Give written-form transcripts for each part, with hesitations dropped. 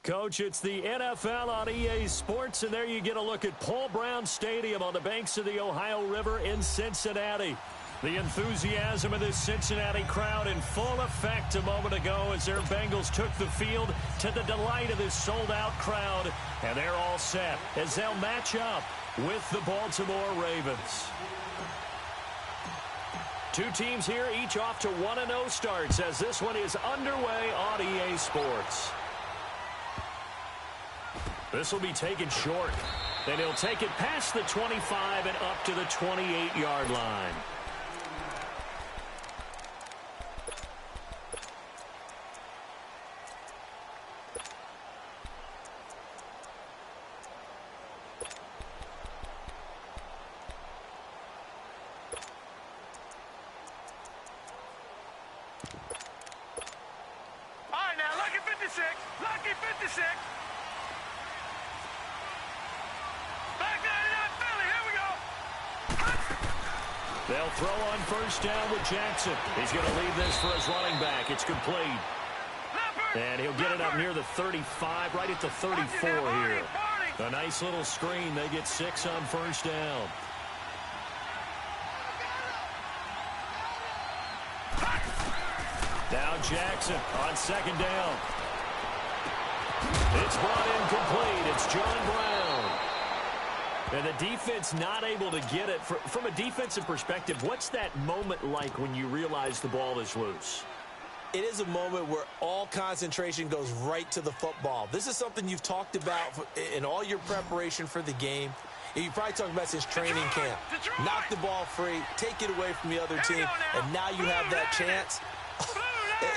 Coach, it's the NFL on EA Sports, and there you get a look at Paul Brown Stadium on the banks of the Ohio River in Cincinnati. The enthusiasm of this Cincinnati crowd in full effect a moment ago as their Bengals took the field to the delight of this sold-out crowd. And they're all set as they'll match up with the Baltimore Ravens. Two teams here, each off to 1-0 starts as this one is underway on EA Sports. This will be taken short. And he'll take it past the 25 and up to the 28-yard line. All right, now, lucky 56. Lucky 56. They'll throw on first down with Jackson. He's going to leave this for his running back. It's complete. And he'll get it up near the 35, right at the 34 here. A nice little screen. They get 6 on first down. Now Jackson on second down. It's brought in complete. It's John Brown. And the defense not able to get it. From a defensive perspective, what's that moment like when you realize the ball is loose? It is a moment where all concentration goes right to the football. This is something you've talked about in all your preparation for the game. And you probably talked about since training camp. Knock the ball free, take it away from the other team, and now you have that chance.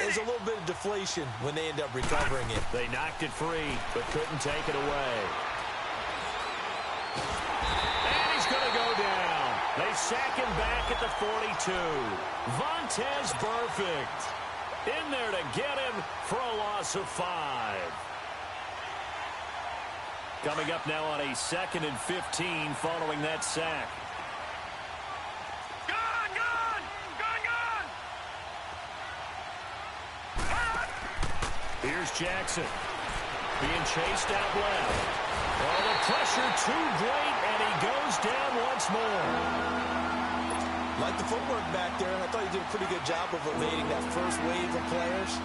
There's a little bit of deflation when they end up recovering it. They knocked it free, but couldn't take it away. And he's going to go down. They sack him back at the 42. Vontaze Burfict in there to get him for a loss of 5. Coming up now on a 2nd and 15 following that sack. Here's Jackson being chased out left. Oh, the pressure too great, and he goes down once more. Like the footwork back there, I thought he did a pretty good job of evading that first wave of players.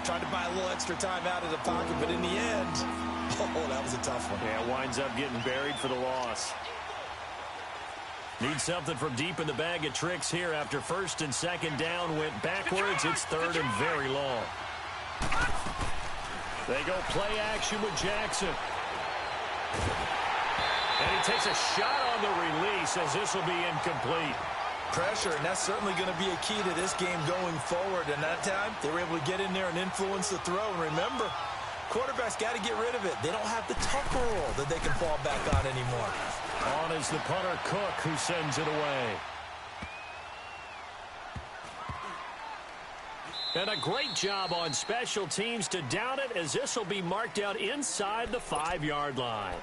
Tried to buy a little extra time out of the pocket, but in the end, oh, that was a tough one. Yeah, winds up getting buried for the loss. Need something from deep in the bag of tricks here after 1st and 2nd down went backwards. It's 3rd and very long. They go play action with Jackson. And he takes a shot on the release as this will be incomplete. Pressure, and that's certainly going to be a key to this game going forward. And that time, they were able to get in there and influence the throw. And remember, quarterbacks got to get rid of it. They don't have the Tucker rule that they can fall back on anymore. On is the punter, Cook, who sends it away. And a great job on special teams to down it as this will be marked out inside the 5-yard line.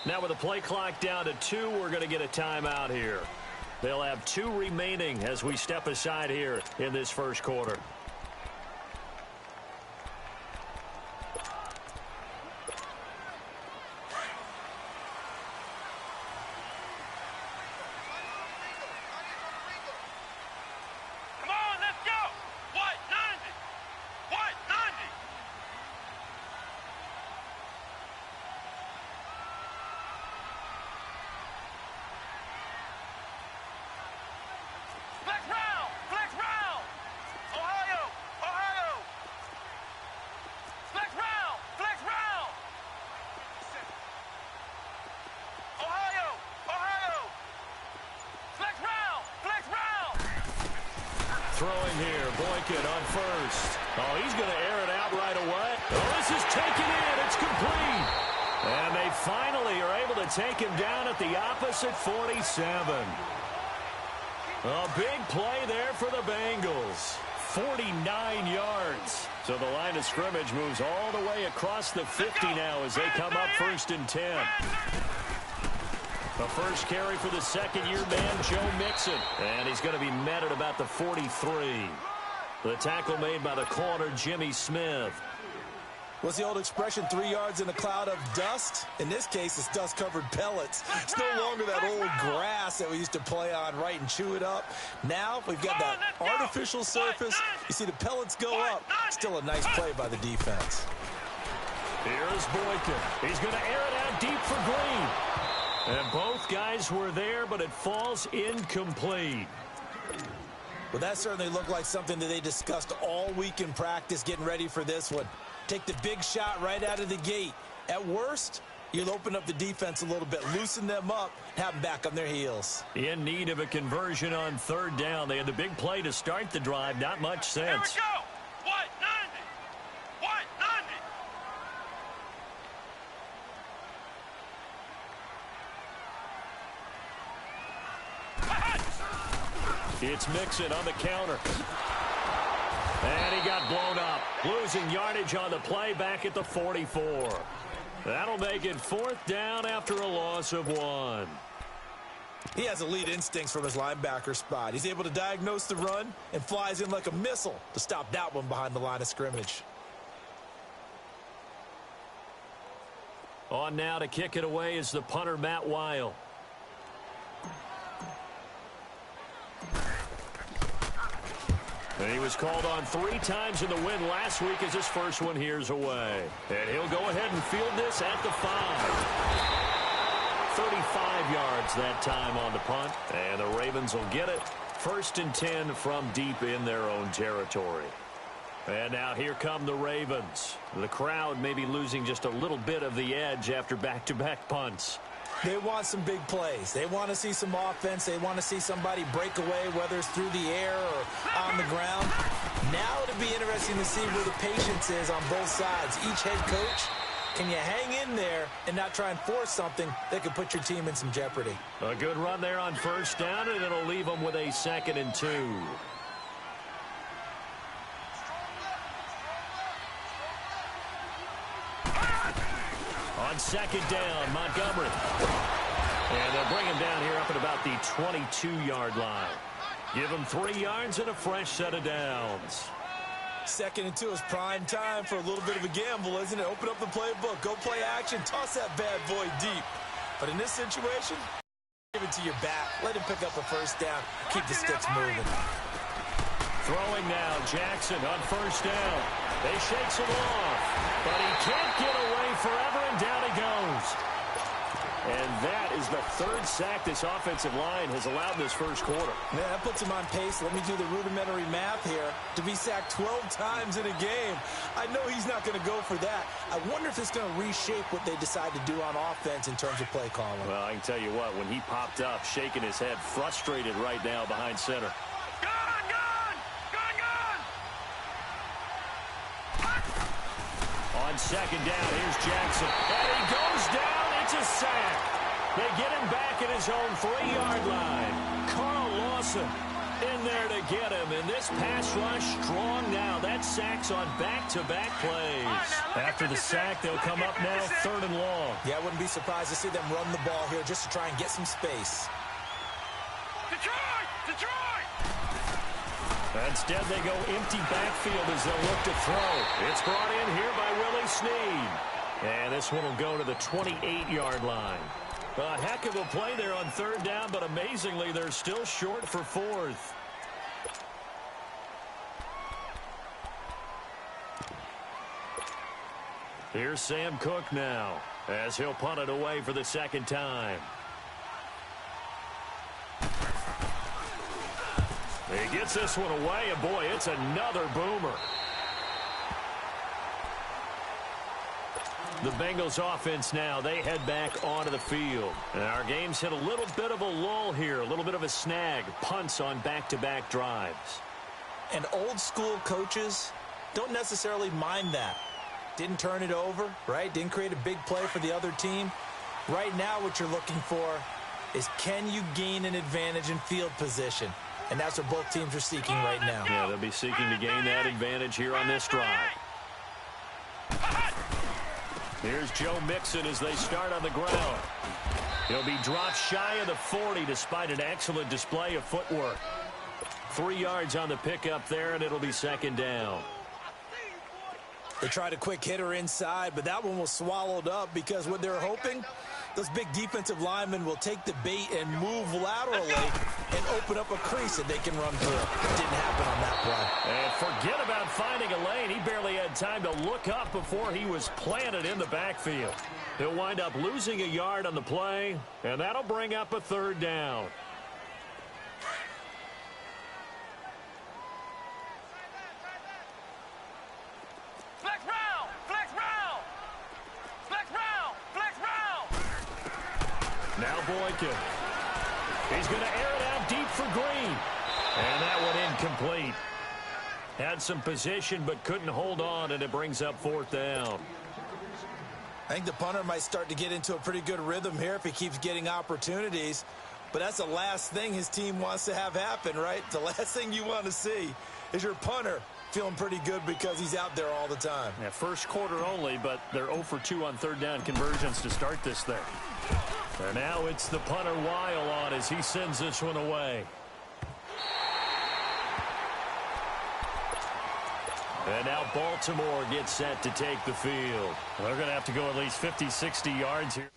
Now with the play clock down to 2, we're going to get a timeout here. They'll have 2 remaining as we step aside here in this first quarter. Flex round! Ohio! throwing here. Boykin on first. Oh, he's going to air it out right away. Oh, this is taken in. It's complete. And they finally are able to take him down at the opposite 47. A big play there for the Bengals. 49 yards. So the line of scrimmage moves all the way across the 50 now as they come up 1st and 10. The first carry for the second-year man, Joe Mixon. And he's going to be met at about the 43. The tackle made by the corner, Jimmy Smith. What's the old expression, 3 yards in a cloud of dust? In this case, it's dust-covered pellets. It's no longer that old grass that we used to play on, right, and chew it up. Now we've got that artificial surface. You see the pellets go up. Still a nice play by the defense. Here's Boykin. He's going to air it out deep for Green. And both guys were there, but it falls incomplete. Well, that certainly looked like something that they discussed all week in practice getting ready for this one. Take the big shot right out of the gate. At worst, you'll open up the defense a little bit, loosen them up, have them back on their heels. In need of a conversion on 3rd down. They had the big play to start the drive. Not much sense. Here we go. What? 90. It's Mixon on the counter. And he got blown up. Losing yardage on the play back at the 44. That'll make it 4th down after a loss of 1. He has elite instincts from his linebacker spot. He's able to diagnose the run and flies in like a missile to stop that one behind the line of scrimmage. On now to kick it away is the punter, Matt Weil. And he was called on 3 times in the win last week as his first one here's away. And he'll go ahead and field this at the 5. 35 yards that time on the punt. And the Ravens will get it. 1st and 10 from deep in their own territory. And now here come the Ravens. The crowd may be losing just a little bit of the edge after back-to-back punts. They want some big plays. They want to see some offense. They want to see somebody break away, whether it's through the air or on the ground. Now it'll be interesting to see where the patience is on both sides. Each head coach, can you hang in there and not try and force something that could put your team in some jeopardy? A good run there on 1st down, and it'll leave them with a 2nd and 2. On 2nd down, Montgomery. And they'll bring him down here up at about the 22-yard line. Give him 3 yards and a fresh set of downs. 2nd and 2 is prime time for a little bit of a gamble, isn't it? Open up the playbook, go play action, toss that bad boy deep. But in this situation, give it to your back. Let him pick up a 1st down. Keep the sticks moving. Throwing now, Jackson on 1st down. They shakes him off, but he can't get away forever, and down he goes. And that is the 3rd sack this offensive line has allowed this first quarter. Man, that puts him on pace. Let me do the rudimentary math here. To be sacked 12 times in a game, I know he's not going to go for that. I wonder if it's going to reshape what they decide to do on offense in terms of play calling. Well, I can tell you what, when he popped up, shaking his head, frustrated right now behind center. On 2nd down, here's Jackson. And he goes down. It's a sack. They get him back at his own 3-yard line. Carl Lawson in there to get him. And this pass rush strong now. That sack's on back-to-back plays. After the sack, they'll come up now 3rd and long. Yeah, I wouldn't be surprised to see them run the ball here just to try and get some space. Detroit! Instead, they go empty backfield as they'll look to throw. It's brought in here by Willie Snead. And this one will go to the 28-yard line. A heck of a play there on 3rd down, but amazingly, they're still short for 4th. Here's Sam Cook now, as he'll punt it away for the 2nd time. He gets this one away, and boy, it's another boomer. The Bengals offense now, they head back onto the field. And our game's hit a little bit of a lull here, a little bit of a snag. Punts on back-to-back drives. And old school coaches don't necessarily mind that. Didn't turn it over, right? Didn't create a big play for the other team. Right now what you're looking for is, can you gain an advantage in field position? And that's what both teams are seeking right now. Yeah, they'll be seeking to gain that advantage here on this drive. Here's Joe Mixon as they start on the ground. He'll be dropped shy of the 40 despite an excellent display of footwork. 3 yards on the pickup there, and it'll be second down. They tried a quick hitter inside, but that one was swallowed up because what they're hoping, those big defensive linemen will take the bait and move laterally and open up a crease that they can run through. It didn't happen on that play. And forget about finding a lane. He barely had time to look up before he was planted in the backfield. He'll wind up losing a yard on the play, and that'll bring up a third down. Now Boykin. He's going to air it out deep for Green. And that one incomplete. Had some position but couldn't hold on, and it brings up fourth down. I think the punter might start to get into a pretty good rhythm here if he keeps getting opportunities. But that's the last thing his team wants to have happen, right? The last thing you want to see is your punter feeling pretty good because he's out there all the time. Yeah, first quarter only, but they're 0 for 2 on third down conversions to start this thing. And now it's the punter Weil on as he sends this one away. And now Baltimore gets set to take the field. They're going to have to go at least 50, 60 yards here.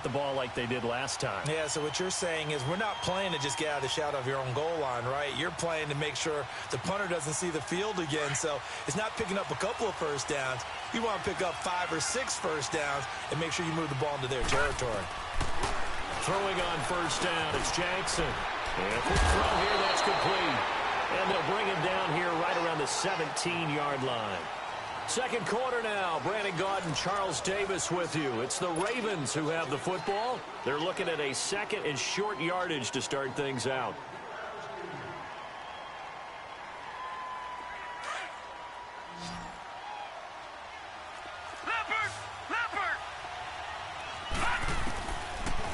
The ball like they did last time. Yeah, so what you're saying is we're not playing to just get out of the shadow of your own goal line, right? You're playing to make sure the punter doesn't see the field again. So it's not picking up a couple of first downs. You want to pick up 5 or 6 first downs and make sure you move the ball into their territory. Throwing on first down, it's Jackson. And a quick throw here, that's complete. And they'll bring him down here right around the 17-yard line. Second quarter now. Brandon Gaudin, Charles Davis with you. It's the Ravens who have the football. They're looking at a second and short yardage to start things out.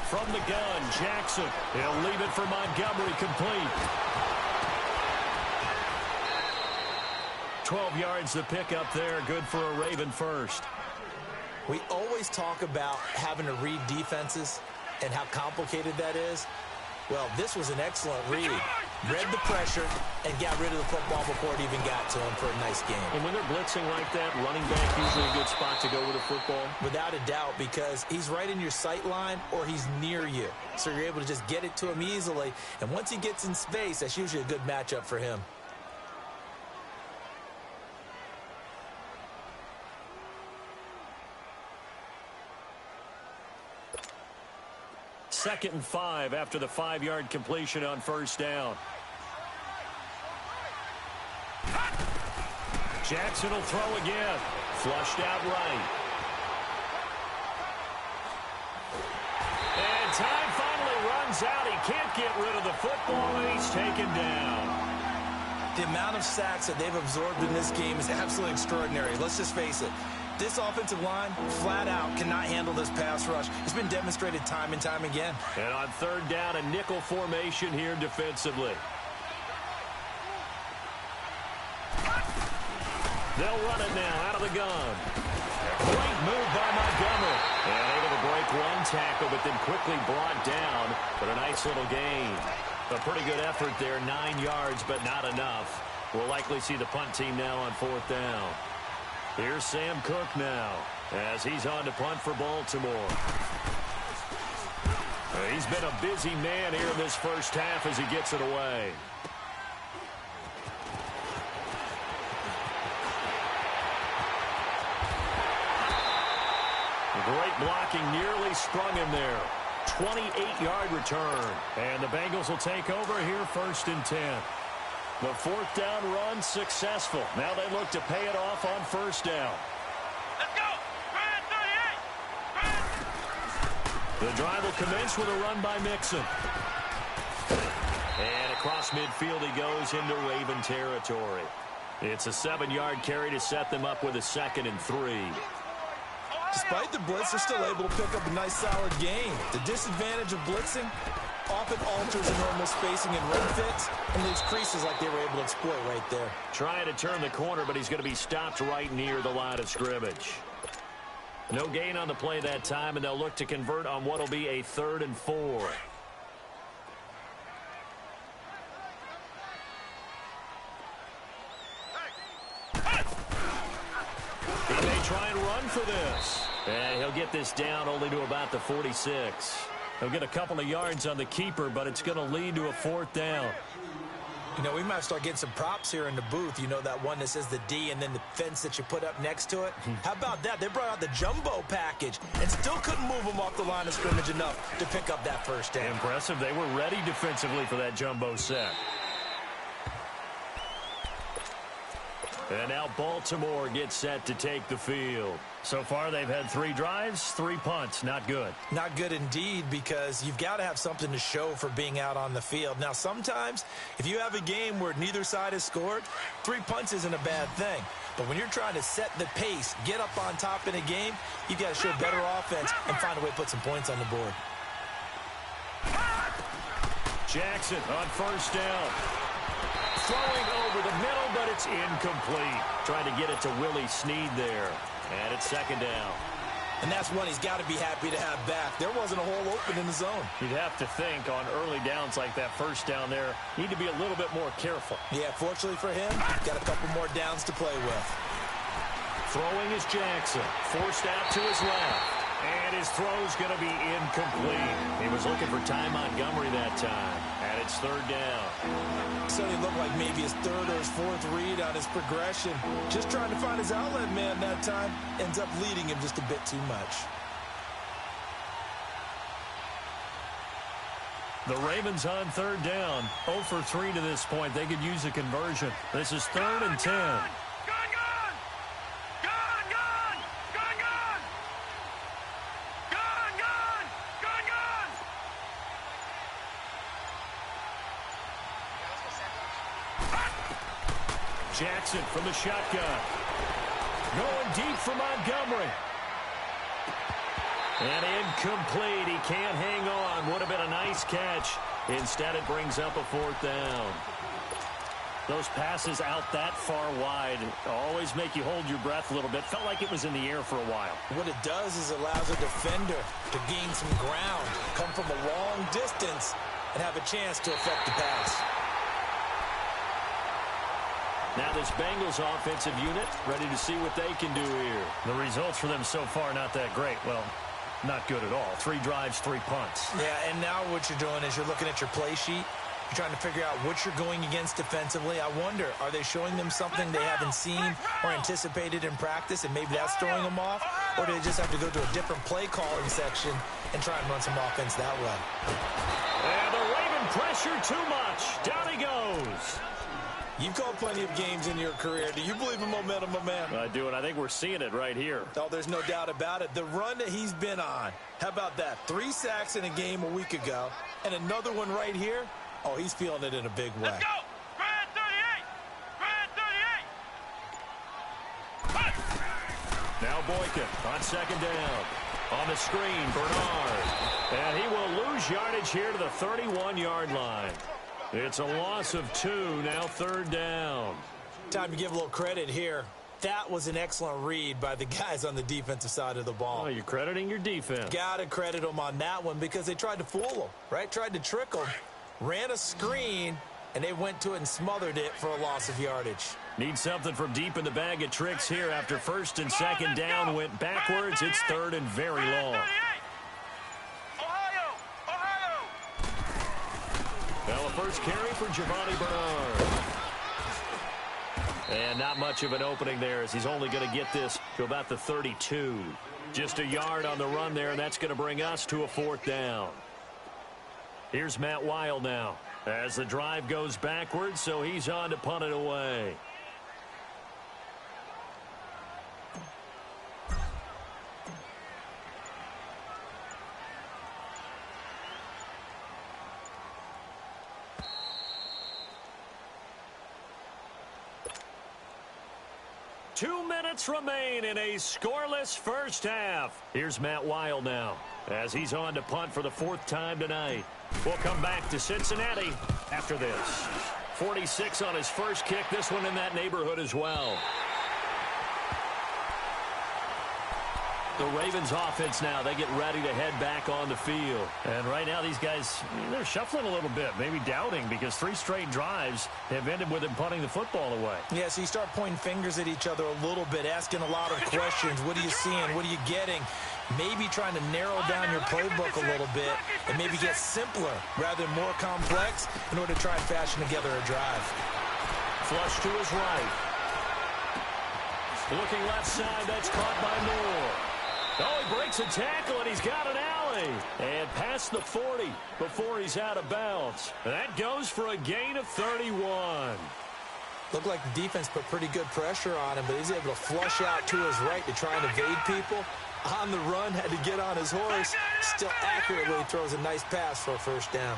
From the gun, Jackson. He'll leave it for Montgomery, complete. 12 yards to pick up there. Good for a Raven first. We always talk about having to read defenses and how complicated that is. Well, this was an excellent read. Read the pressure and got rid of the football before it even got to him for a nice game. And when they're blitzing like that, running back usually a good spot to go with a football. Without a doubt, because he's right in your sight line or he's near you. So you're able to just get it to him easily. And once he gets in space, that's usually a good matchup for him. Second and 5 after the 5-yard completion on first down. Jackson will throw again. Flushed out right. And time finally runs out. He can't get rid of the football, and he's taken down. The amount of sacks that they've absorbed in this game is absolutely extraordinary. Let's just face it. This offensive line, flat out, cannot handle this pass rush. It's been demonstrated time and time again. And on third down, a nickel formation here defensively. They'll run it now out of the gun. Great move by Montgomery. And able to break one tackle, but then quickly brought down. But a nice little gain. A pretty good effort there, 9 yards, but not enough. We'll likely see the punt team now on fourth down. Here's Sam Cook now as he's on to punt for Baltimore. He's been a busy man here in this first half as he gets it away. Great blocking, nearly sprung him there. 28-yard return. And the Bengals will take over here first and 10. The fourth down run successful. Now they look to pay it off on first down. Let's go! Run, 38! Run! The drive will commence with a run by Mixon. And a across midfield he goes into Raven territory. It's a 7-yard carry to set them up with a 2nd and 3. Despite the blitz, they're still able to pick up a nice, solid gain. The disadvantage of blitzing often alters the normal spacing and run fits and leaves creases like they were able to exploit right there. Trying to turn the corner, but he's going to be stopped right near the line of scrimmage. No gain on the play that time, and they'll look to convert on what will be a 3rd and 4. He may try and run for this. And he'll get this down only to about the 46. He'll get a couple of yards on the keeper, but it's going to lead to a 4th down. You know, we might start getting some props here in the booth. You know, that one that says the D and then the fence that you put up next to it? How about that? They brought out the jumbo package and still couldn't move them off the line of scrimmage enough to pick up that 1st down. Impressive. They were ready defensively for that jumbo set. And now Baltimore gets set to take the field. So far, they've had 3 drives, 3 punts. Not good. Not good indeed, because you've got to have something to show for being out on the field. Now, sometimes, if you have a game where neither side has scored, 3 punts isn't a bad thing. But when you're trying to set the pace, get up on top in a game, you've got to show better offense and find a way to put some points on the board. Jackson on 1st down. Throwing over the middle, but it's incomplete. Trying to get it to Willie Snead there. And it's 2nd down. And that's one he's got to be happy to have back. There wasn't a hole open in the zone. You'd have to think on early downs like that 1st down there, need to be a little bit more careful. Yeah, fortunately for him, got a couple more downs to play with. Throwing is Jackson. Forced out to his left. And his throw's going to be incomplete. He was looking for Ty Montgomery that time. And it's 3rd down. So he looked like maybe his 3rd or his 4th read on his progression. Just trying to find his outlet man that time. Ends up leading him just a bit too much. The Ravens on 3rd down. 0 for 3 to this point. They could use a conversion. This is 3rd and 10. Jackson from the shotgun. Going deep for Montgomery. And incomplete. He can't hang on. Would have been a nice catch. Instead, it brings up a 4th down. Those passes out that far wide always make you hold your breath a little bit. Felt like it was in the air for a while. What it does is allows a defender to gain some ground, come from a long distance, and have a chance to affect the pass. Now this Bengals offensive unit ready to see what they can do here. The results for them so far not that great. Well, not good at all. 3 drives, 3 punts. Yeah, and now what you're doing is you're looking at your play sheet. You're trying to figure out what you're going against defensively. I wonder, are they showing them something they haven't seen or anticipated in practice, and maybe that's throwing them off? Or do they just have to go to a different play calling section and try and run some offense that way? And the Raven pressure too much. Down he goes. You've called plenty of games in your career. Do you believe in momentum, my man? I do, and I think we're seeing it right here. Oh, there's no doubt about it. The run that he's been on, how about that? 3 sacks in a game a week ago, and another one right here. Oh, he's feeling it in a big way. Let's go! Brad 38! Brad 38! Now Boykin on 2nd down. On the screen, Bernard. And he will lose yardage here to the 31-yard line. It's a loss of 2, now 3rd down. Time to give a little credit here. That was an excellent read by the guys on the defensive side of the ball. Oh, you're crediting your defense. Got to credit them on that one because they tried to fool them, right? Tried to trick them. Ran a screen, and they went to it and smothered it for a loss of yardage. Need something from deep in the bag of tricks here after 1st and 2nd down went backwards. It's 3rd and very long. Well, the first carry for Giovanni Bernard. And not much of an opening there as he's only going to get this to about the 32. Just a yard on the run there, and that's going to bring us to a 4th down. Here's Matt Weil now as the drive goes backwards, so he's on to punt it away. 2 minutes remain in a scoreless first half. Here's Matt Wild now as he's on to punt for the 4th time tonight. We'll come back to Cincinnati after this. 46 on his first kick. This one in that neighborhood as well. The Ravens offense now, they get ready to head back on the field. And right now these guys, they're shuffling a little bit, maybe doubting, because 3 straight drives have ended with them punting the football away. Yeah, so you start pointing fingers at each other a little bit, asking a lot of questions. What are you seeing? What are you getting? Maybe trying to narrow down your playbook a little bit and maybe get simpler rather than more complex in order to try and fashion together a drive. Flush to his right. Looking left side, that's caught by Moore. Oh, he breaks a tackle, and he's got an alley. And past the 40 before he's out of bounds. That goes for a gain of 31. Looked like the defense put pretty good pressure on him, but he's able to flush out to his right to try and evade people. On the run, had to get on his horse. Still accurately throws a nice pass for a first down.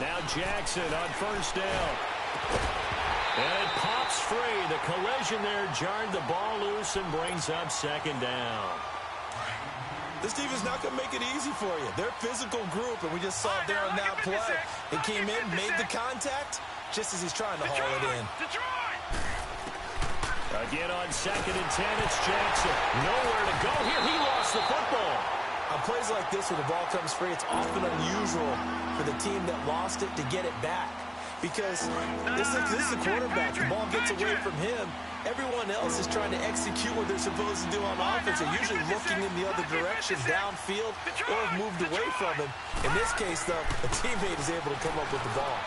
Now Jackson on first down. And it pops free. The collision there jarred the ball loose and brings up second down. This team is not going to make it easy for you. They're a physical group, and we just saw it there on that play. It came in, made the contact, just as he's trying to haul it in. Again on 2nd and 10, it's Jackson. Nowhere to go here. He lost the football. On plays like this where the ball comes free, it's often unusual for the team that lost it to get it back. Because this is the quarterback. The ball gets away from him. Everyone else is trying to execute what they're supposed to do on offense. They're usually looking in the other direction, downfield, or have moved away from him. In this case, though, a teammate is able to come up with the ball.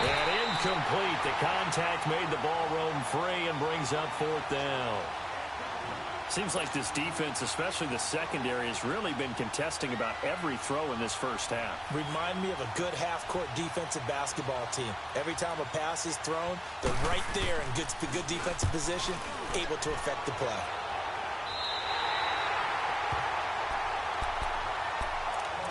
And incomplete. The contact made the ball roam free and brings up 4th down. Seems like this defense, especially the secondary, has really been contesting about every throw in this first half. Remind me of a good half-court defensive basketball team. Every time a pass is thrown, they're right there in good defensive position, able to affect the play.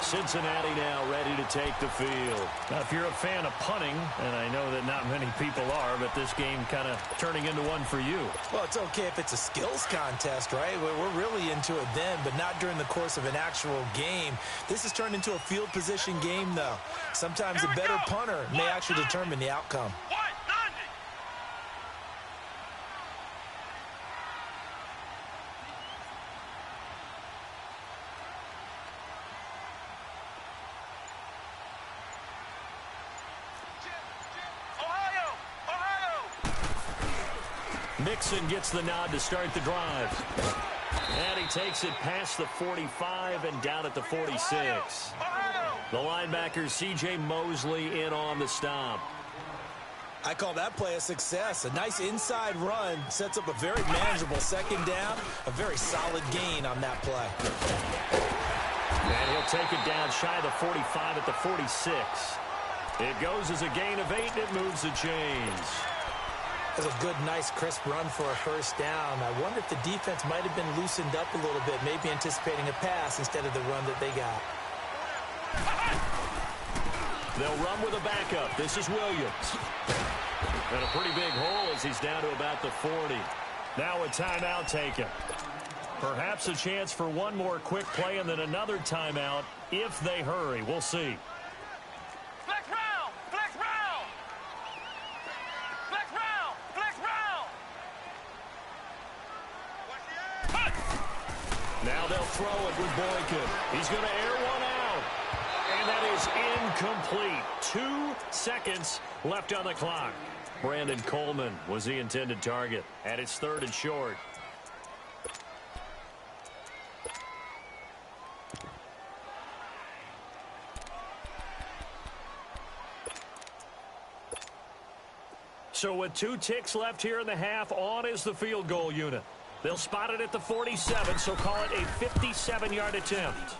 Cincinnati now ready to take the field. Now, if you're a fan of punting, and I know that not many people are, but this game kind of turning into one for you. Well, it's okay if it's a skills contest, right? We're really into it then, but not during the course of an actual game. This has turned into a field position game, though. Sometimes a better punter may actually determine the outcome. Mixon gets the nod to start the drive. And he takes it past the 45 and down at the 46. The linebacker, C.J. Mosley, in on the stop. I call that play a success. A nice inside run sets up a very manageable second down. A very solid gain on that play. And he'll take it down shy of the 45 at the 46. It goes as a gain of 8, and it moves the chains. That's a good, nice, crisp run for a first down. I wonder if the defense might have been loosened up a little bit, maybe anticipating a pass instead of the run that they got. They'll run with a backup. This is Williams. And a pretty big hole as he's down to about the 40. Now a timeout taken. Perhaps a chance for one more quick play and then another timeout if they hurry. We'll see. Flex round! Flex round! Flex round! Flex round! Now they'll throw it with Boykin. He's going to air one out. And that is incomplete. 2 seconds left on the clock. Brandon Coleman was the intended target. And it's 3rd and short. So with 2 ticks left here in the half, on is the field goal unit. They'll spot it at the 47, so call it a 57-yard attempt.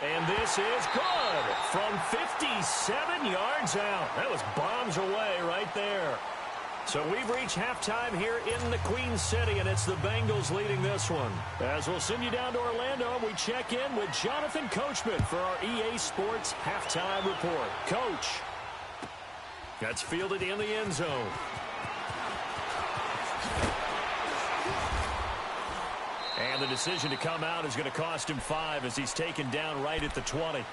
And this is good from 57 yards out. That was bombs away right there. So we've reached halftime here in the Queen City, and it's the Bengals leading this one. As we'll send you down to Orlando, and we check in with Jonathan Coachman for our EA Sports Halftime Report. Coach. That's fielded in the end zone. And the decision to come out is going to cost him 5 as he's taken down right at the 20.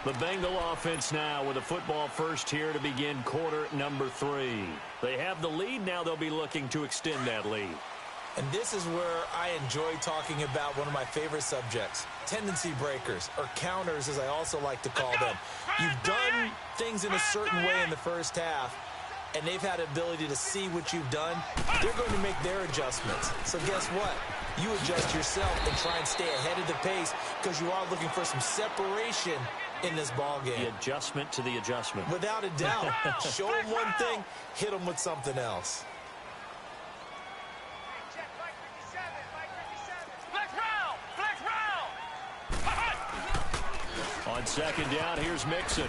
The Bengal offense now with a football first here to begin quarter number 3. They have the lead. Now they'll be looking to extend that lead. And this is where I enjoy talking about one of my favorite subjects, tendency breakers, or counters as I also like to call them. You've done things in a certain way in the first half, and they've had the ability to see what you've done. They're going to make their adjustments. So guess what? You adjust yourself and try and stay ahead of the pace because you are looking for some separation in this ball game. The adjustment to the adjustment. Without a doubt. Show them one thing, hit them with something else. On second down, here's Mixon.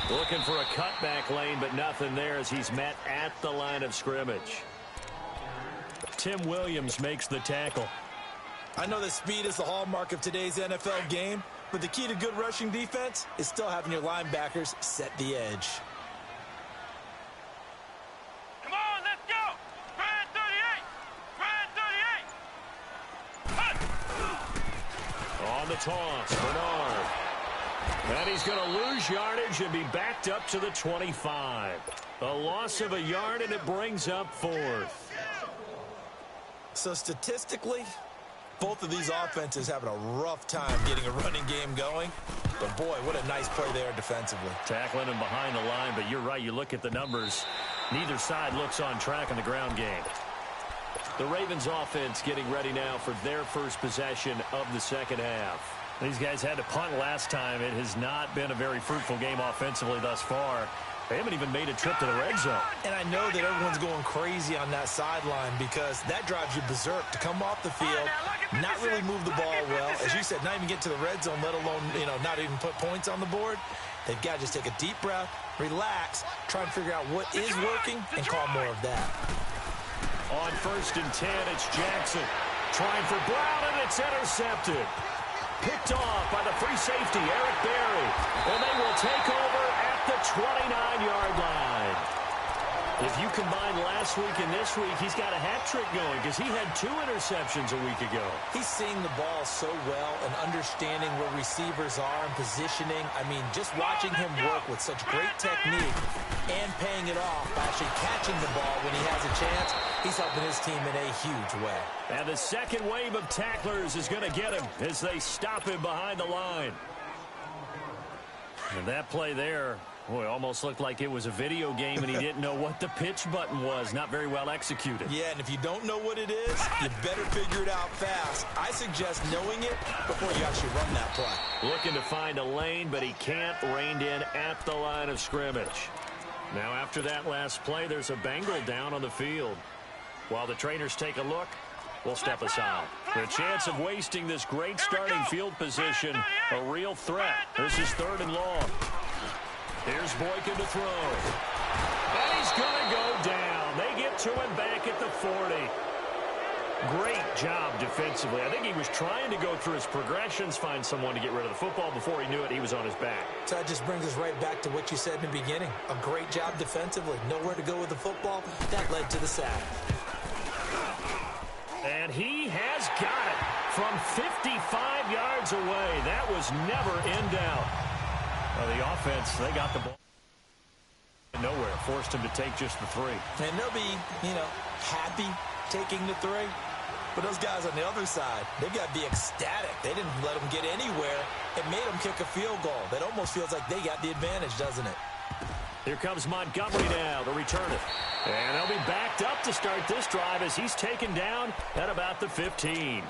Looking for a cutback lane, but nothing there as he's met at the line of scrimmage. Tim Williams makes the tackle. I know that speed is the hallmark of today's NFL game, but the key to good rushing defense is still having your linebackers set the edge. Come on, let's go! Brand 38! Brand 38! On the toss, Bernard. And he's going to lose yardage and be backed up to the 25. A loss of a yard, and it brings up 4th. So statistically, both of these offenses having a rough time getting a running game going. But boy, what a nice play there defensively. Tackling him behind the line, but you're right. You look at the numbers. Neither side looks on track in the ground game. The Ravens offense getting ready now for their first possession of the second half. These guys had to punt last time. It has not been a very fruitful game offensively thus far. They haven't even made a trip to the red zone. And I know that everyone's going crazy on that sideline because that drives you berserk to come off the field, not really move the ball well. As you said, not even get to the red zone, let alone, not even put points on the board. They've got to just take a deep breath, relax, try and figure out what is working, and call more of that. On 1st and 10, it's Jackson. Trying for Brown, and it's intercepted. Picked off by the free safety, Eric Berry. And they will take over at the 29-yard line. If you combine last week and this week, he's got a hat trick going because he had 2 interceptions a week ago. He's seeing the ball so well and understanding where receivers are and positioning. I mean, just watching him work with such great technique and paying it off by actually catching the ball when he has a chance, he's helping his team in a huge way. And the second wave of tacklers is going to get him as they stop him behind the line. And that play there, boy, almost looked like it was a video game and he didn't know what the pitch button was. Not very well executed. Yeah, and if you don't know what it is, you better figure it out fast. I suggest knowing it before you actually run that play. Looking to find a lane, but he can't. Reined in at the line of scrimmage. Now after that last play, there's a Bengal down on the field. While the trainers take a look, we'll step aside. The chance of wasting this great starting field position, a real threat. This is 3rd and long. Here's Boykin to throw. And he's going to go down. They get to him back at the 40. Great job defensively. I think he was trying to go through his progressions, find someone to get rid of the football. Before he knew it, he was on his back. So that just brings us right back to what you said in the beginning. A great job defensively. Nowhere to go with the football. That led to the sack. And he has got it from 55 yards away. That was never in doubt. Well, the offense, they got the ball nowhere. Forced him to take just the 3. And they'll be, happy taking the 3. But those guys on the other side, they've got to be ecstatic. They didn't let them get anywhere. It made them kick a field goal. That almost feels like they got the advantage, doesn't it? Here comes Montgomery now to return it. And they'll be backed up to start this drive as he's taken down at about the 15.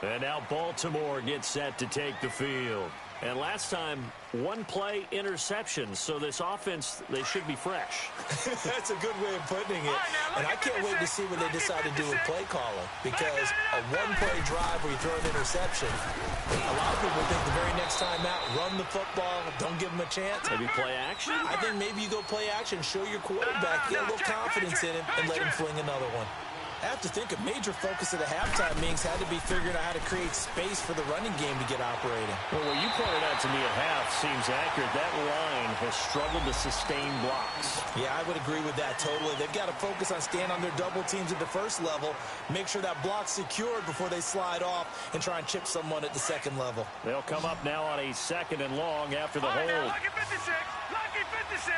And now Baltimore gets set to take the field. And last time, 1-play interception. So this offense, they should be fresh. That's a good way of putting it. And I can't wait to see what they decide to do with play calling. Because a 1-play drive where you throw an interception, a lot of people think the very next time out, run the football, don't give them a chance. Maybe play action? I think maybe you go play action, show your quarterback, get a little confidence in him, and let him fling another one. I have to think a major focus of the halftime meetings had to be figuring out how to create space for the running game to get operating. Well, what you pointed out to me at half seems accurate. That line has struggled to sustain blocks. Yeah, I would agree with that totally. They've got to focus on staying on their double teams at the first level, make sure that block's secured before they slide off and try and chip someone at the second level. They'll come up now on a 2nd and long after the hold. Lucky 56! Lucky 56!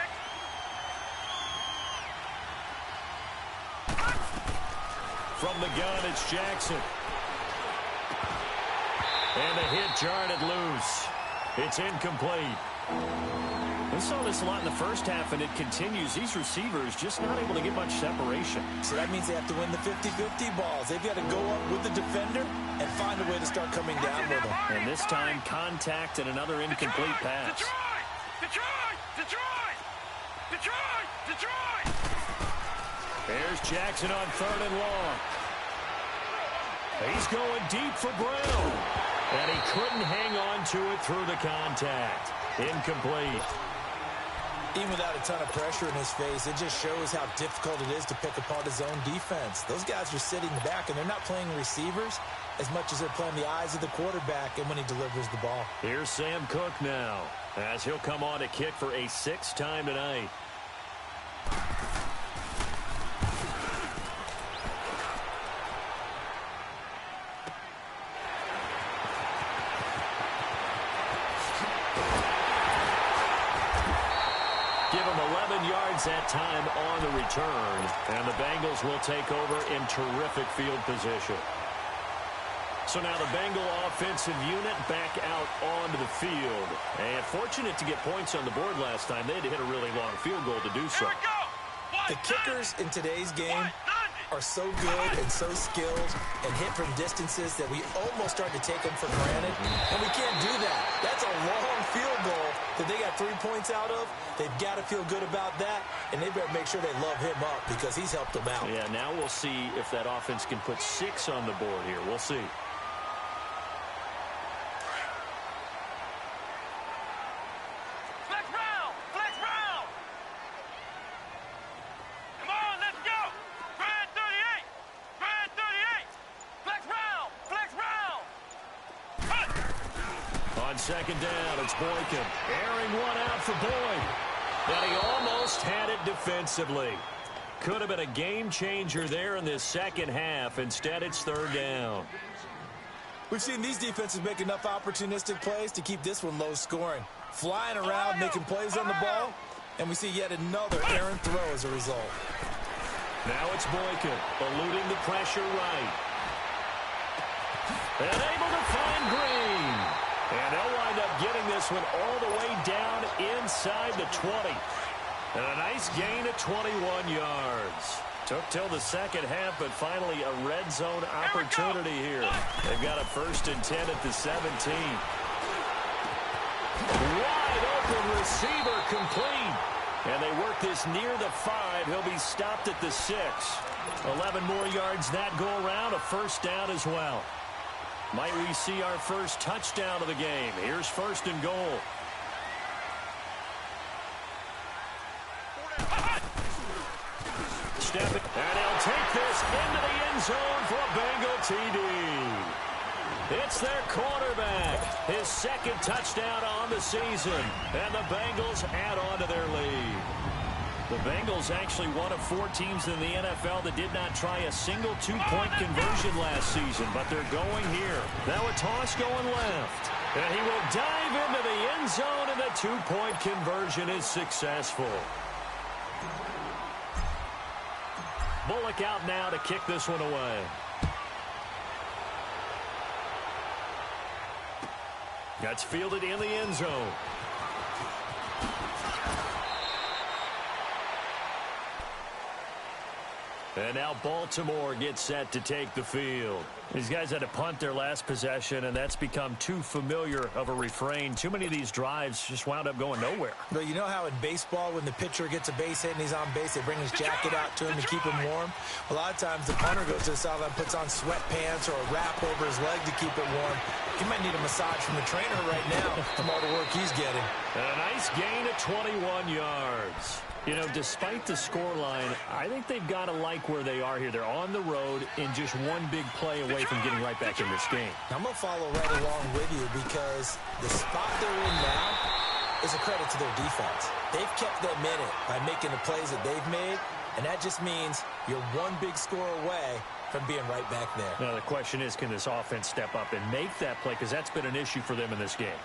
From the gun, it's Jackson. And the hit jarred it loose. It's incomplete. We saw this a lot in the first half, and it continues. These receivers just not able to get much separation. So that means they have to win the 50-50 balls. They've got to go up with the defender and find a way to start coming down with them. And this time, contact and another incomplete pass. Detroit! Detroit! Detroit! Detroit! There's Jackson on 3rd and long. He's going deep for Brown. And he couldn't hang on to it through the contact. Incomplete. Even without a ton of pressure in his face, it just shows how difficult it is to pick apart his own defense. Those guys are sitting back, and they're not playing receivers as much as they're playing the eyes of the quarterback and when he delivers the ball. Here's Sam Cook now, as he'll come on to kick for a 6th time tonight. Give him 11 yards that time on the return. And the Bengals will take over in terrific field position. So now the Bengal offensive unit back out onto the field. And fortunate to get points on the board last time. They had to hit a really long field goal to do so. The kickers in today's game are so good and so skilled and hit from distances that we almost start to take them for granted. And we can't do that. That's a long field goal that they got 3 points out of. They've got to feel good about that, and they better make sure they love him up because he's helped them out. Yeah, now we'll see if that offense can put 6 on the board here. We'll see. Second down, it's Boykin. Airing one out for Boyd. And he almost had it defensively. Could have been a game changer there in this second half. Instead, it's 3rd down. We've seen these defenses make enough opportunistic plays to keep this one low scoring. Flying around, making plays on the ball, and we see yet another errant throw as a result. Now it's Boykin, eluding the pressure right. And able to find Green. And they'll wind up getting this one all the way down inside the 20. And a nice gain of 21 yards. Took till the second half, but finally a red zone opportunity here. They've got a 1st and 10 at the 17. Wide open receiver complete. And they work this near the 5. He'll be stopped at the 6. 11 more yards that go around, a 1st down as well. Might we see our first touchdown of the game? Here's 1st and goal. Step it, and he'll take this into the end zone for a Bengal TD. It's their quarterback, his 2nd touchdown on the season, and the Bengals add on to their lead. The Bengals actually one of 4 teams in the NFL that did not try a single 2-point conversion last season, but they're going here. Now a toss going left. And he will dive into the end zone, and the 2-point conversion is successful. Bullock out now to kick this one away. That's fielded in the end zone. And now Baltimore gets set to take the field. These guys had to punt their last possession, and that's become too familiar of a refrain. Too many of these drives just wound up going nowhere. But you know how in baseball, when the pitcher gets a base hit and he's on base, they bring his jacket out to him to keep him warm? A lot of times the punter goes to the sideline, puts on sweatpants or a wrap over his leg to keep it warm. He might need a massage from the trainer right now from all the work he's getting. And a nice gain of 21 yards. You know, despite the scoreline, I think they've got to like where they are here. They're on the road and just one big play away from getting right back in this game. I'm going to follow right along with you because the spot they're in now is a credit to their defense. They've kept them in it by making the plays that they've made, and that just means you're one big score away from being right back there. Now, the question is, can this offense step up and make that play? Because that's been an issue for them in this game.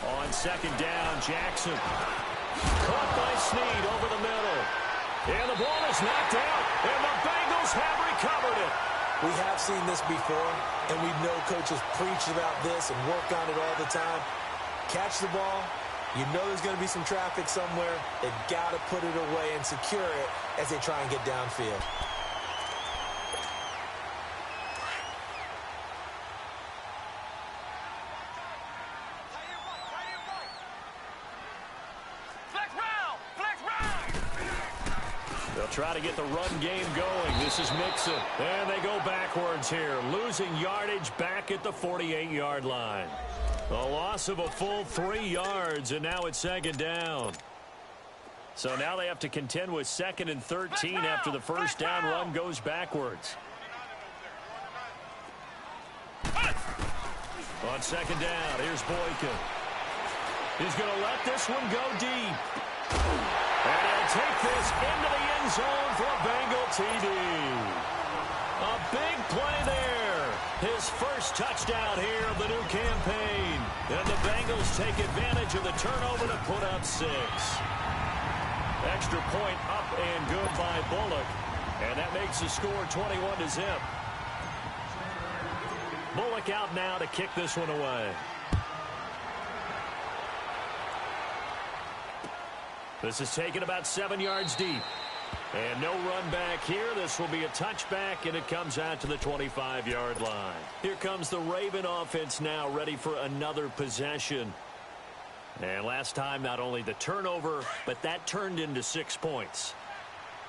On second down, Jackson. Caught by Snead over the middle. And the ball is knocked out, and the Bengals have recovered it. We have seen this before, and we know coaches preach about this and work on it all the time. Catch the ball. You know there's going to be some traffic somewhere. They've got to put it away and secure it as they try and get downfield. Try to get the run game going. This is Mixon. And they go backwards here, losing yardage back at the 48-yard line. A loss of a full 3 yards, and now it's second down. So now they have to contend with 2nd and 13 after the first down run goes backwards. On second down, here's Boykin. He's going to let this one go deep. And he'll take this into the end zone for a Bengal TD. A big play there. His first touchdown here of the new campaign. And the Bengals take advantage of the turnover to put up 6. Extra point up and good by Bullock. And that makes the score 21-0. Bullock out now to kick this one away. This is taken about 7 yards deep. And no run back here. This will be a touchback, and it comes out to the 25-yard line. Here comes the Raven offense now, ready for another possession. And last time, not only the turnover, but that turned into 6 points.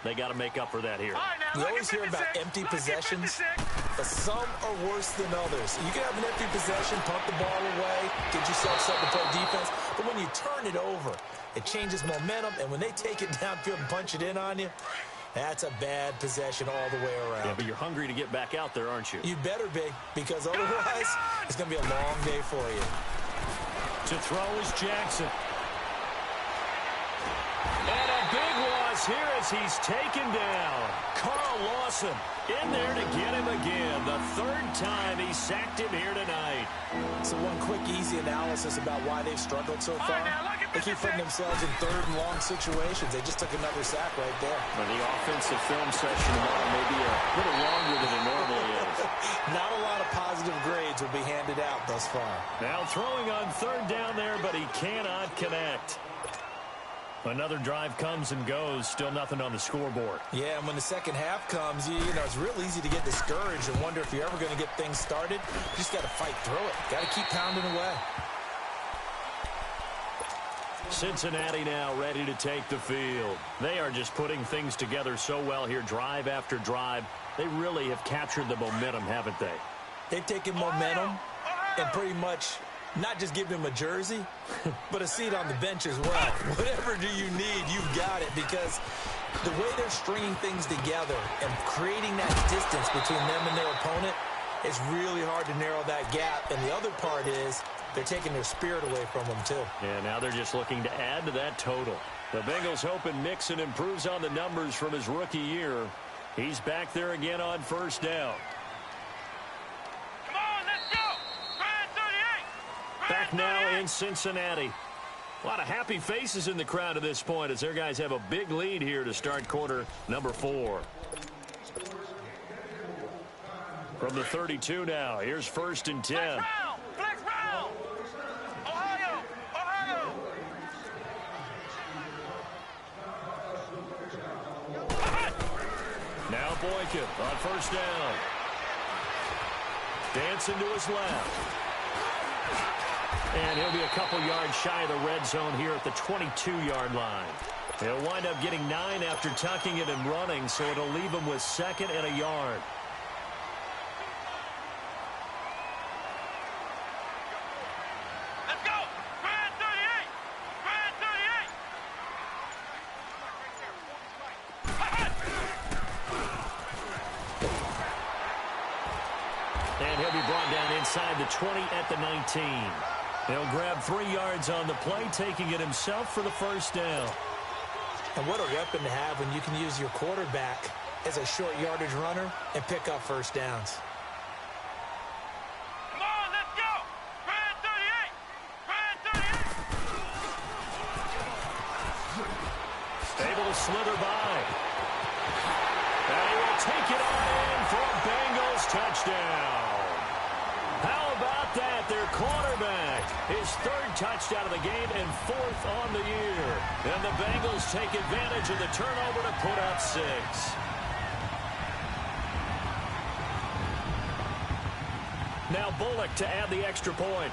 They got to make up for that here. You always hear about empty possessions, but some are worse than others. You can have an empty possession, punt the ball away, get yourself set to play defense, but when you turn it over, it changes momentum, and when they take it downfield and punch it in on you, that's a bad possession all the way around. Yeah, but you're hungry to get back out there, aren't you? You better be, because otherwise, it's going to be a long day for you. To throw is Jackson. And a big loss here as he's taken down. Carl Lawson in there to get him again. The 3rd time he sacked him here tonight. So one quick, easy analysis about why they've struggled so far. They keep putting themselves in 3rd and long situations. They just took another sack right there. Well, the offensive film session tomorrow may be a little longer than it normally is. Not a lot of positive grades will be handed out thus far. Now throwing on 3rd down there, but he cannot connect. Another drive comes and goes. Still nothing on the scoreboard. Yeah, and when the second half comes, you know, it's real easy to get discouraged and wonder if you're ever going to get things started. You just got to fight through it. Got to keep pounding away. Cincinnati now ready to take the field. They are just putting things together so well here, drive after drive. They really have captured the momentum, haven't they? They've taken momentum and pretty much not just give him a jersey, but a seat on the bench as well. Whatever do you need, you've got it, because the way they're stringing things together and creating that distance between them and their opponent, it's really hard to narrow that gap. And the other part is they're taking their spirit away from them, too. Yeah, now they're just looking to add to that total. The Bengals hoping Mixon improves on the numbers from his rookie year. He's back there again on 1st down. Back now in Cincinnati. A lot of happy faces in the crowd at this point as their guys have a big lead here to start quarter number 4. From the 32 now, here's 1st and 10. Flex round. Ohio. Now Boykin on 1st down. Dancing to his left. And he'll be a couple yards shy of the red zone here at the 22-yard line. He'll wind up getting 9 after tucking it and running, so it'll leave him with 2nd and a yard. Let's go! Brand 38! Brand 38! And he'll be brought down inside the 20 at the 19. He'll grab 3 yards on the play, taking it himself for the first down. And what a weapon to have when you can use your quarterback as a short yardage runner and pick up first downs. Come on, let's go! Brand 38! Brand 38! Able to slither by. And he will take it on in for a Bengals touchdown. How about that? Their quarterback, his 3rd touchdown of the game and 4th on the year. And the Bengals take advantage of the turnover to put up 6. Now Bullock to add the extra point.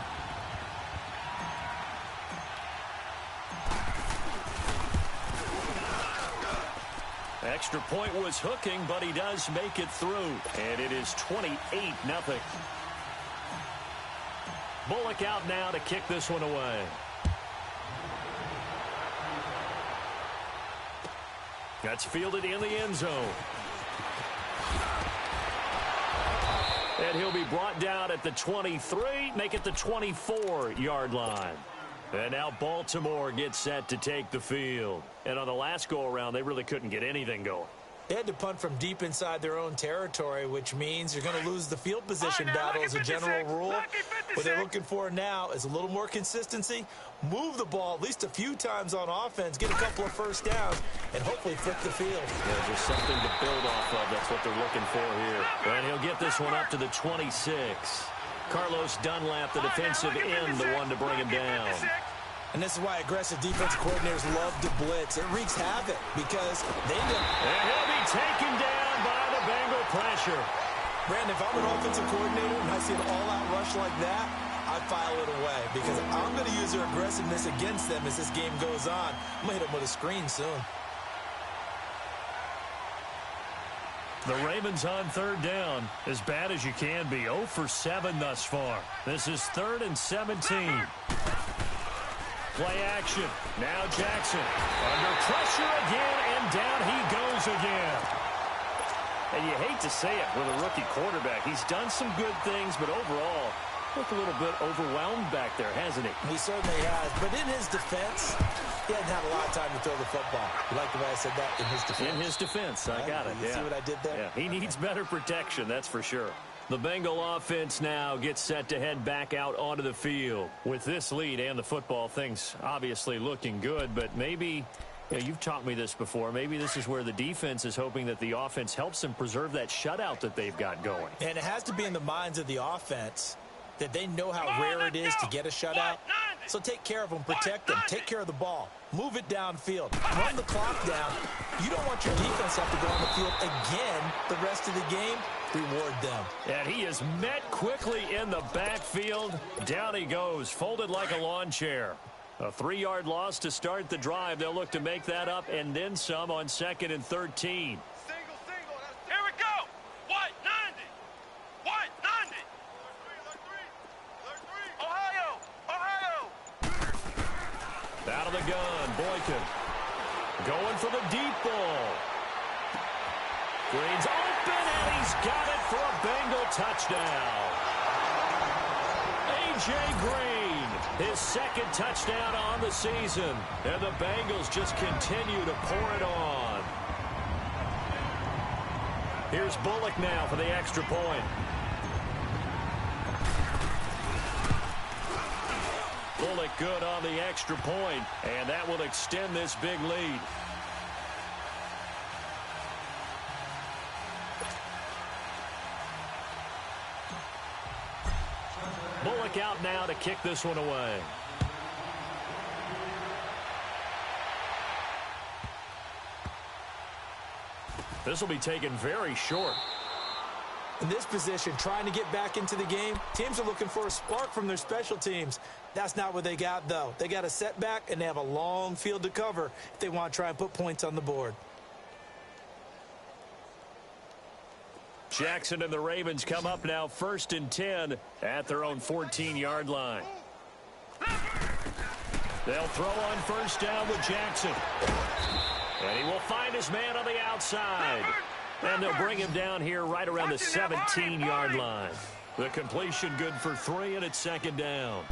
Extra point was hooking, but he does make it through. And it is 28-0. Bullock out now to kick this one away. That's fielded in the end zone. And he'll be brought down at the 23, make it the 24-yard line. And now Baltimore gets set to take the field. And on the last go-around, they really couldn't get anything going. They had to punt from deep inside their own territory, which means you're going to lose the field position battle as a general rule. What they're looking for now is a little more consistency, move the ball at least a few times on offense, get a couple of first downs, and hopefully flip the field. Yeah, just something to build off of. That's what they're looking for here. And he'll get this one up to the 26. Carlos Dunlap, the defensive end, the one to bring him down. And this is why aggressive defense coordinators love to blitz. It wreaks havoc because they know. And he'll be taken down by the Bengal pressure. Brandon, if I'm an offensive coordinator and I see an all-out rush like that, I file it away because I'm going to use their aggressiveness against them as this game goes on. I'm going to hit them with a screen soon. The Ravens on 3rd down, as bad as you can be. 0 for 7 thus far. This is 3rd and 17. Play action. Now Jackson under pressure again, and down he goes again. And you hate to say it with a rookie quarterback. He's done some good things, but overall, looked a little bit overwhelmed back there, hasn't he? He certainly has. But in his defense, he hadn't had a lot of time to throw the football. You like the way I said that? In his defense. In his defense. I got it. You see what I did there? Yeah, he needs better protection, that's for sure. The Bengal offense now gets set to head back out onto the field. With this lead and the football, things obviously looking good, but maybe, you've taught me this before, maybe this is where the defense is hoping that the offense helps them preserve that shutout that they've got going. And it has to be in the minds of the offense that they know how rare it is to get a shutout. So take care of them, protect them, take care of the ball, move it downfield, run the clock down. You don't want your defense to have to go on the field again the rest of the game. Reward them. And he is met quickly in the backfield. Down he goes, folded like a lawn chair. A 3-yard loss to start the drive. They'll look to make that up and then some on 2nd and 13. Here we go! White 90! White 90! Ohio! Ohio! Out of the gun, Boykin. Going for the deep ball. Green's open, and he's got it for a Bengal touchdown. A.J. Green, his 2nd touchdown on the season. And the Bengals just continue to pour it on. Here's Bullock now for the extra point. Bullock good on the extra point, and that will extend this big lead. Bullock out now to kick this one away. This will be taken very short. In this position, trying to get back into the game, teams are looking for a spark from their special teams. That's not what they got, though. They got a setback, and they have a long field to cover if they want to try and put points on the board. Jackson and the Ravens come up now 1st and 10 at their own 14-yard line. They'll throw on 1st down with Jackson. And he will find his man on the outside. And they'll bring him down here right around the 17-yard line. The completion good for 3, and it's 2nd down.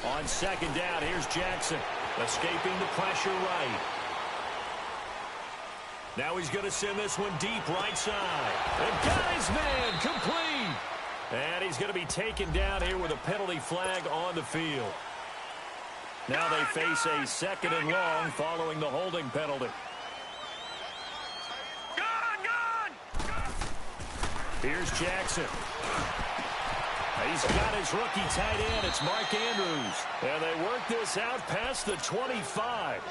On 2nd down, here's Jackson, escaping the pressure right. Now he's going to send this one deep right side. And got his man complete. And he's going to be taken down here with a penalty flag on the field. Now they face a 2nd and long following the holding penalty. Here's Jackson. He's got his rookie tight end. It's Mark Andrews. And they work this out past the 25.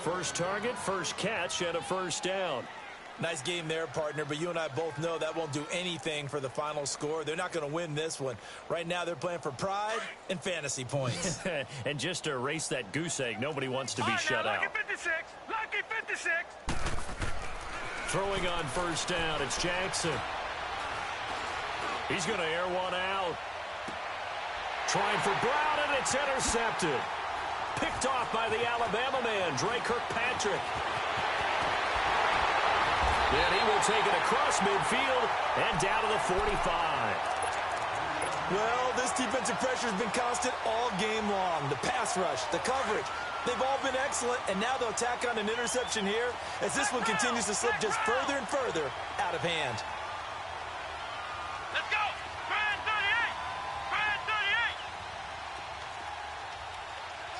First target, first catch, and a 1st down. Nice game there, partner, but you and I both know that won't do anything for the final score. They're not going to win this one. Right now, they're playing for pride and fantasy points. And just to erase that goose egg, nobody wants to be shut out. Lucky 56. Lucky 56. Throwing on 1st down, it's Jackson. He's going to air one out. Trying for Brown, and it's intercepted. Picked off by the Alabama man, Dre Kirkpatrick. And he will take it across midfield and down to the 45. Well, this defensive pressure has been constant all game long. The pass rush, the coverage, they've all been excellent, and now they'll tack on an interception here as this one continues to slip just further and further out of hand. Let's go. Brand 38. Brand 38.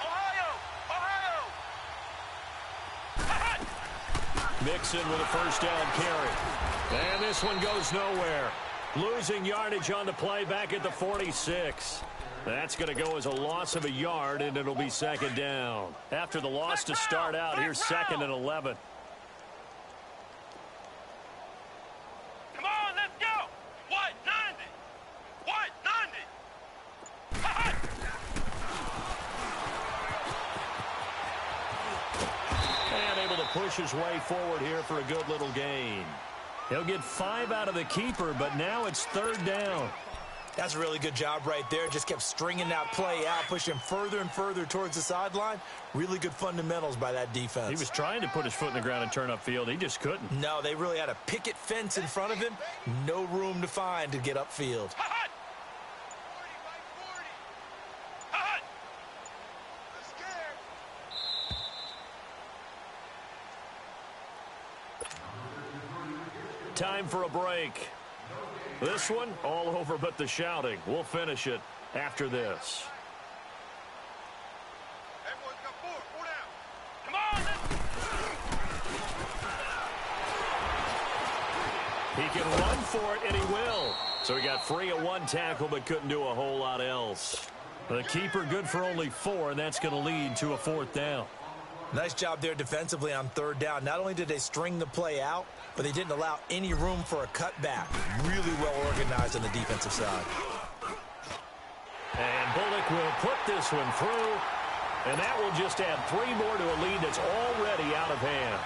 Ohio. Mixon with a 1st down carry. And this one goes nowhere. Losing yardage on the play back at the 46. That's going to go as a loss of a yard, and it'll be 2nd down. After the loss to start out, here's 2nd and 11. Come on, let's go. What? 90. What? 90. And able to push his way forward here for a good little gain. He'll get 5 out of the keeper, but now it's 3rd down. That's a really good job right there. Just kept stringing that play out, pushing further and further towards the sideline. Really good fundamentals by that defense. He was trying to put his foot in the ground and turn upfield. He just couldn't. No, they really had a picket fence in front of him. No room to find to get upfield. Time for a break. This one, all over but the shouting. We'll finish it after this. Everyone's got 4 down. Come on, He can run for it, and he will. So he got free of 1 tackle, but couldn't do a whole lot else. The keeper good for only 4, and that's going to lead to a 4th down. Nice job there defensively on 3rd down. Not only did they string the play out, but they didn't allow any room for a cutback. Really well organized on the defensive side. And Bullock will put this one through, and that will just add 3 more to a lead that's already out of hand.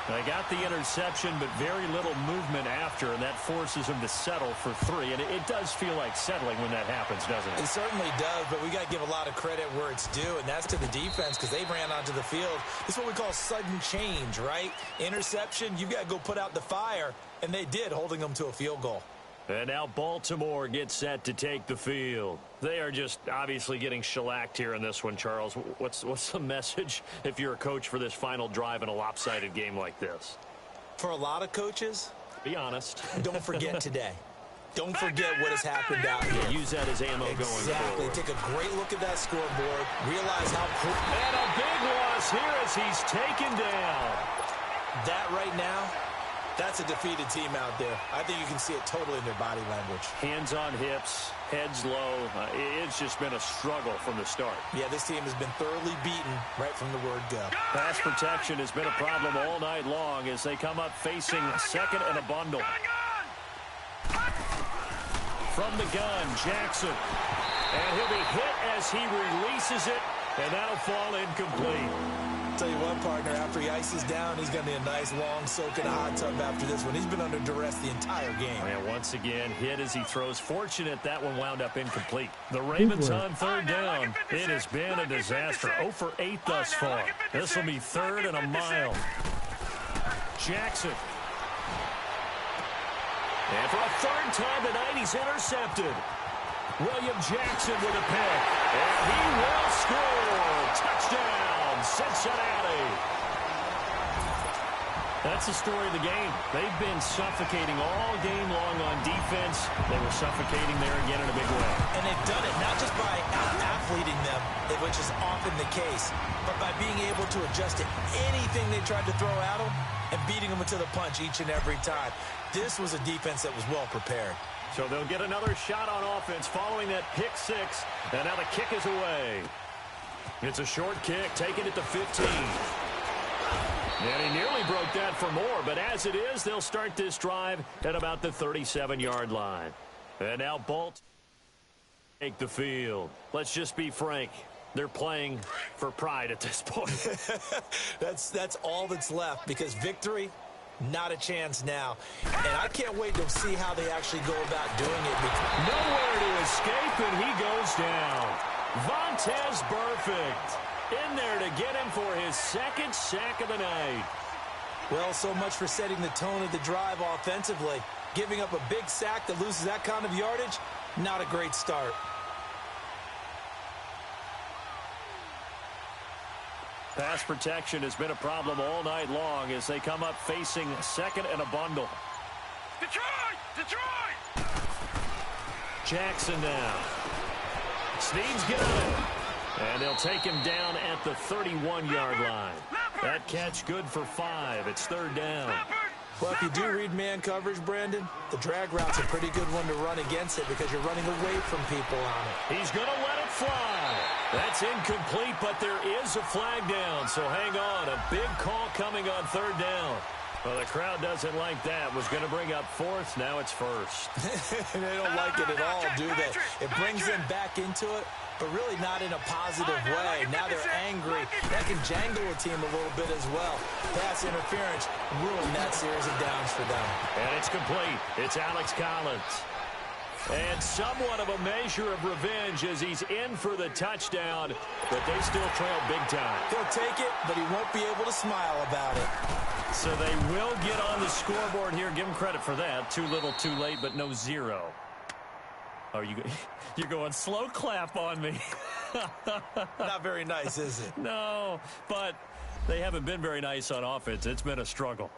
They got the interception, but very little movement after, and that forces them to settle for 3. And it does feel like settling when that happens, doesn't it? It certainly does, but we got to give a lot of credit where it's due, and that's to the defense because they ran onto the field. This is what we call sudden change, right? Interception, you've got to go put out the fire, and they did, holding them to a field goal. And now Baltimore gets set to take the field. They are just obviously getting shellacked here in this one, Charles. What's the message if you're a coach for this final drive in a lopsided game like this? For a lot of coaches, be honest. Don't forget today. Don't forget what has happened out here. Use that as ammo going forward. Exactly. Take a great look at that scoreboard. Realize how... And a big loss here as he's taken down. That right now... That's a defeated team out there. I think you can see it totally in their body language. Hands on hips, heads low. It's just been a struggle from the start. Yeah, this team has been thoroughly beaten right from the word go. Pass protection has been a problem all night long as they come up facing 2nd and a bundle. From the gun, Jackson. And he'll be hit as he releases it, and that'll fall incomplete. Tell you what, partner, after he ices down, he's going to need a nice long soak in a hot tub after this one. He's been under duress the entire game. And once again, hit as he throws. Fortunate that one wound up incomplete. The Ravens on third down. It has been a disaster. 0 for 8 thus far. This will be third and a mile. Jackson. And for a third time tonight, he's intercepted. William Jackson with a pick. And he will score. Touchdown, Cincinnati. That's the story of the game. They've been suffocating all game long on defense. They were suffocating there again in a big way. And they've done it not just by out-athleting them, which is often the case, but by being able to adjust to anything they tried to throw at them and beating them to the punch each and every time. This was a defense that was well prepared. So they'll get another shot on offense following that pick six. And now the kick is away. It's a short kick, taking it to 15. And he nearly broke that for more, but as it is, they'll start this drive at about the 37-yard line. And now Bolt take the field. Let's just be frank. They're playing for pride at this point. That's all that's left, because victory, not a chance now. And I can't wait to see how they actually go about doing it. Nowhere to escape, and he goes down. Vontaze Burfict in there to get him for his second sack of the night. Well, so much for setting the tone of the drive offensively. Giving up a big sack that loses that kind of yardage, not a great start. Pass protection has been a problem all night long as they come up facing second and a bundle. Detroit! Jackson now. Snead's got it. And they'll take him down at the 31-yard line. That catch good for 5. It's third down. Well, if you do read man coverage, Brandon, the drag route's a pretty good one to run against it because you're running away from people on it. He's going to let it fly. That's incomplete, but there is a flag down, so hang on. A big call coming on third down. Well, the crowd doesn't like that. Was going to bring up fourth. Now it's first. They don't like it at all, do they? It brings them back into it, but really not in a positive way. Now they're angry. That can jangle a team a little bit as well. Pass interference ruined that series of downs for them. And it's complete. It's Alex Collins. And somewhat of a measure of revenge as he's in for the touchdown, but they still trail big time. He'll take it, but he won't be able to smile about it. So they will get on the scoreboard here. Give him credit for that. Too little, too late, but no 0. Oh, you're going slow clap on me. Not very nice, is it? No, but they haven't been very nice on offense. It's been a struggle.